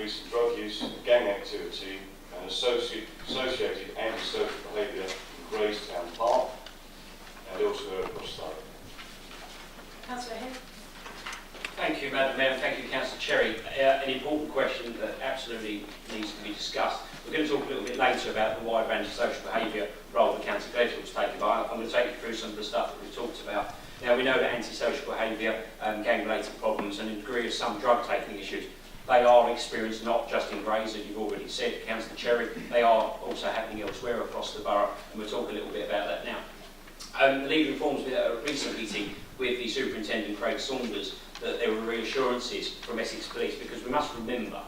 increase in drug use, gang activity and associated antisocial behaviour in Graystown Park and elsewhere across Thurrock. Councillor Head. Thank you, Madam Mayor, and thank you, Councillor Cherry. An important question that absolutely needs to be discussed. We're going to talk a little bit later about the wide range of social behaviour role the County Executive was taken by. I'm going to take you through some of the stuff that we've talked about. Now, we know that antisocial behaviour, gang-related problems and a degree of some drug-taking issues, they are experienced not just in Grays, as you've already said, Councillor Cherry, they are also happening elsewhere across the borough, and we'll talk a little bit about that now. The Leader informs me at a recent meeting with the Superintendent Craig Saunders that there were reassurances from Essex Police, because we must remember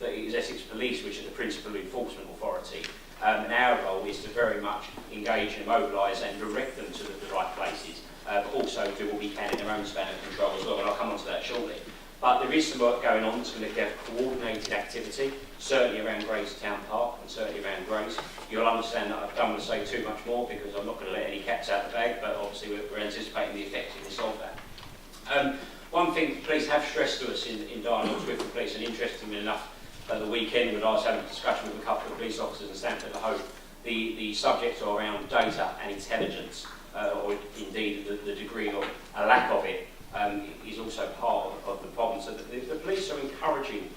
that it is Essex Police which are the principal enforcement authority, and our role is to very much engage and mobilise and direct them to the right places, but also do what we can in their own span of control as well, and I'll come on to that shortly. But there is some work going on that's going to get coordinated activity, certainly around Graystown Park and certainly around Grays. You'll understand that I don't want to say too much more because I'm not going to let any cats out of the bag, but obviously we're anticipating the effectiveness of that. One thing police have stressed to us in dialogues with the police, and interestingly enough, at the weekend when I was having a discussion with a couple of police officers in Stamford Hope, the subject around data and intelligence, or indeed the degree of a lack of it, is also part of the problem. So the police are encouraging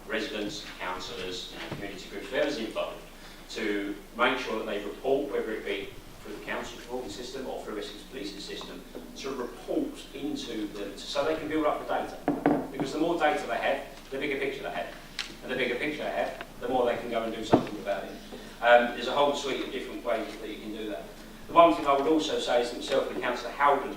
residents, councillors, community groups, whoever's involved, to make sure that they report, whether it be through the council's reporting system or through Essex Police's system, to report into them so they can build up the data. Because the more data they have, the bigger picture they have. And the bigger picture they have, the more they can go and do something about it. There's a whole suite of different ways that you can do that. The one thing I would also say is that myself and Councillor Howden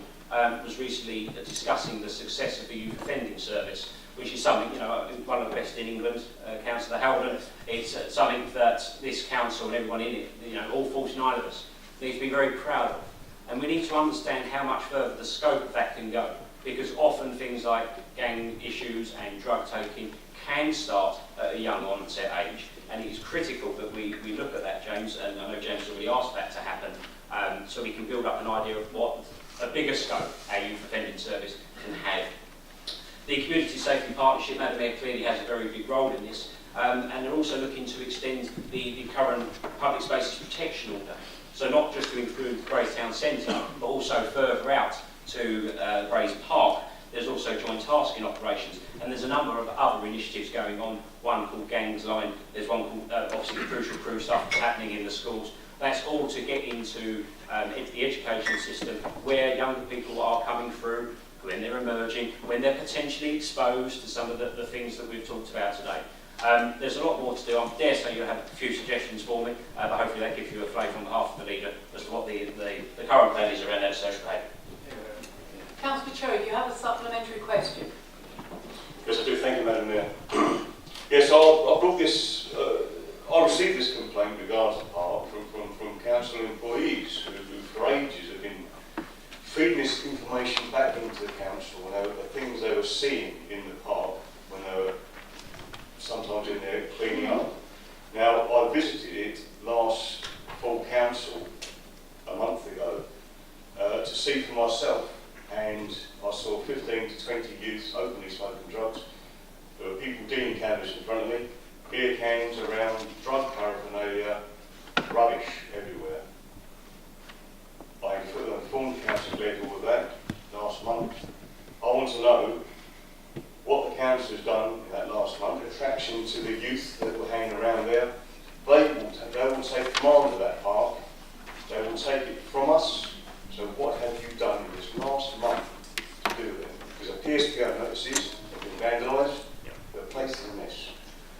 was recently discussing the success of the youth offending service, which is something, one of the best in England, Councillor Howden. It's something that this council and everyone in it, all 49 of us, need to be very proud of. And we need to understand how much further the scope of that can go, because often things like gang issues and drug taking can start at a young onset age, and it is critical that we look at that, James, and I know James has already asked that to happen, so we can build up an idea of what a bigger scope our youth offending service can have. The Community Safety Partnership, Madam Mayor, clearly has a very big role in this, and they're also looking to extend the current public spaces protection order. So not just to include Grays Town Centre, but also further out to Grays Park. There's also joint tasking operations, and there's a number of other initiatives going on, one called Gangs Line, there's one called, obviously, the Crucial Crew stuff that's happening in the schools. That's all to get into the education system where younger people are coming through, when they're emerging, when they're potentially exposed to some of the things that we've talked about today. There's a lot more to do. I dare say you'll have a few suggestions for me, but hopefully that gives you a flavour on behalf of the Leader as to what the current plan is around that social behaviour. Councillor Cherry, do you have a supplementary question? Yes, I do. Thank you, Madam Mayor. Yes, I brought this. I received this complaint regards the park from council employees who for ages have been feeding this information back into the council and the things they were seeing in the park when they were sometimes in there cleaning up. Now, I visited it last full council a month ago to see for myself, and I saw 15 to 20 youths openly smoking drugs. There were people dealing cannabis in front of me, beer cans around, drug paraphernalia, rubbish everywhere. I informed the council led all of that last month. I want to know what the council has done in that last month, attraction to the youth that were hanging around there. They will take command of that park. They will take it from us. So what have you done in this last month to do with it? Because it appears to be on notices, they've been vandalised, they're placed in a mess.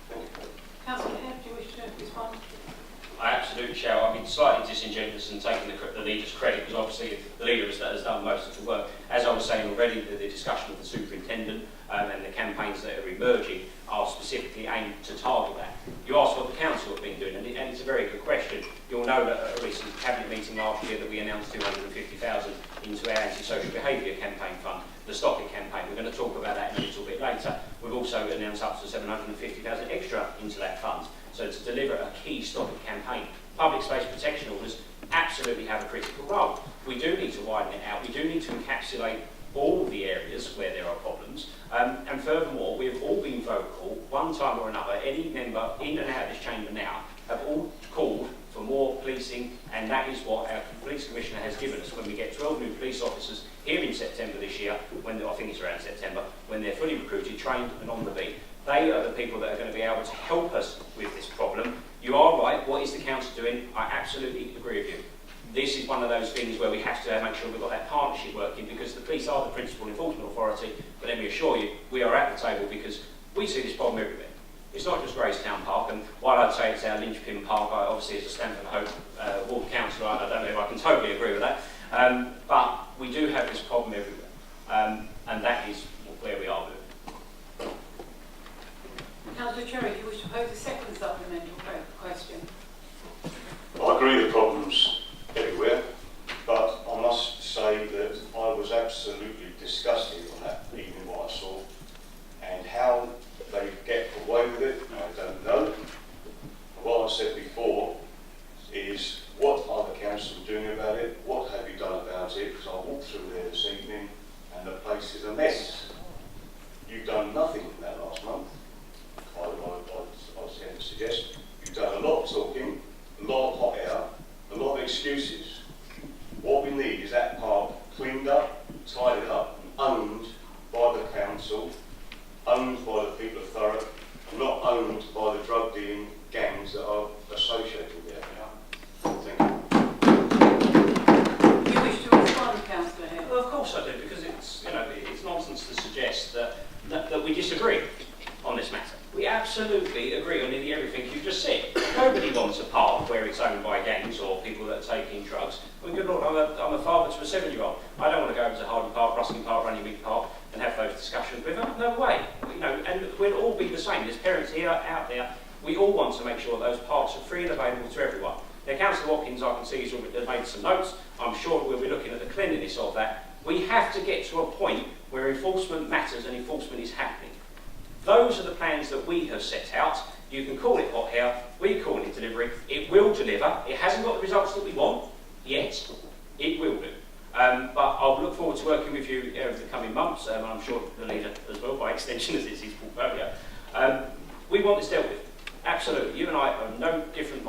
Thank you. Councillor Head, do you wish to respond? I absolutely shall. I've been slightly disingenuous in taking the Leader's credit, because obviously the Leader has done most of the work. As I was saying already, the discussion with the Superintendent and the campaigns that are emerging are specifically aimed to target that. You asked what the Council have been doing, and it's a very good question. You'll know that at a recent Cabinet meeting last year that we announced 250,000 into our anti-social behaviour campaign fund, the Stop It campaign. We're going to talk about that in a little bit later. We've also announced up to 750,000 extra into that fund. So to deliver a key Stop It campaign. Public space protection orders absolutely have a critical role. We do need to widen it out. We do need to encapsulate all of the areas where there are problems. And furthermore, we've all been vocal one time or another, any member in and out of this chamber now have all called for more policing, and that is what our police commissioner has given us when we get 12 new police officers here in September this year, when I think it's around September, when they're fully recruited, trained and on the beat. They are the people that are going to be able to help us with this problem. You are right, what is the council doing? I absolutely agree with you. This is one of those things where we have to make sure we've got that partnership working, because the police are the principal enforcement authority, but let me assure you, we are at the table because we see this problem everywhere. It's not just Gracetown Park, and while I'd say it's our linchpin park, I obviously as a Stamford Hope ward councillor, I don't know if I can totally agree with that, but we do have this problem everywhere, and that is where we are with it. Councillor Cherry, do you wish to pose a second supplemental question? I agree the problem's everywhere, but I must say that I was absolutely disgusted on that evening what I saw, and how they get away with it, I don't know. What I said before is, what are the council doing about it? What have you done about it? Because I walked through there this evening and the place is a mess. You've done nothing in that last month. I was going to suggest you've done a lot of talking, a lot of hot air, a lot of excuses. What we need is that park cleaned up, tidied up and owned by the council, owned by the people of Thurrock, and not owned by the drug dealing gangs that are associated there. Thank you. Do you wish to respond, Councillor Hill? Well, of course I do, because it's, it's nonsense to suggest that we disagree on this matter. We absolutely agree on nearly everything you've just said. Nobody wants a park where it's owned by gangs or people that are taking drugs. I mean, good Lord, I'm a father to a 7-year-old. I don't want to go over to Hardy Park, Ruskin Park, Runnymede Park and have those discussions with them. No way. And we'll all be the same. There's parents here, out there. We all want to make sure those parks are free and available to everyone. Now, Councillor Watkins, I can see, has made some notes. I'm sure we'll be looking at the cleanliness of that. We have to get to a point where enforcement matters and enforcement is happening. Those are the plans that we have set out. You can call it hot air, we call it delivery. It will deliver. It hasn't got the results that we want yet. It will do. But I'll look forward to working with you over the coming months, and I'm sure the leader as well, by extension, as it's his portfolio. We want this dealt with. Absolutely. You and I are no different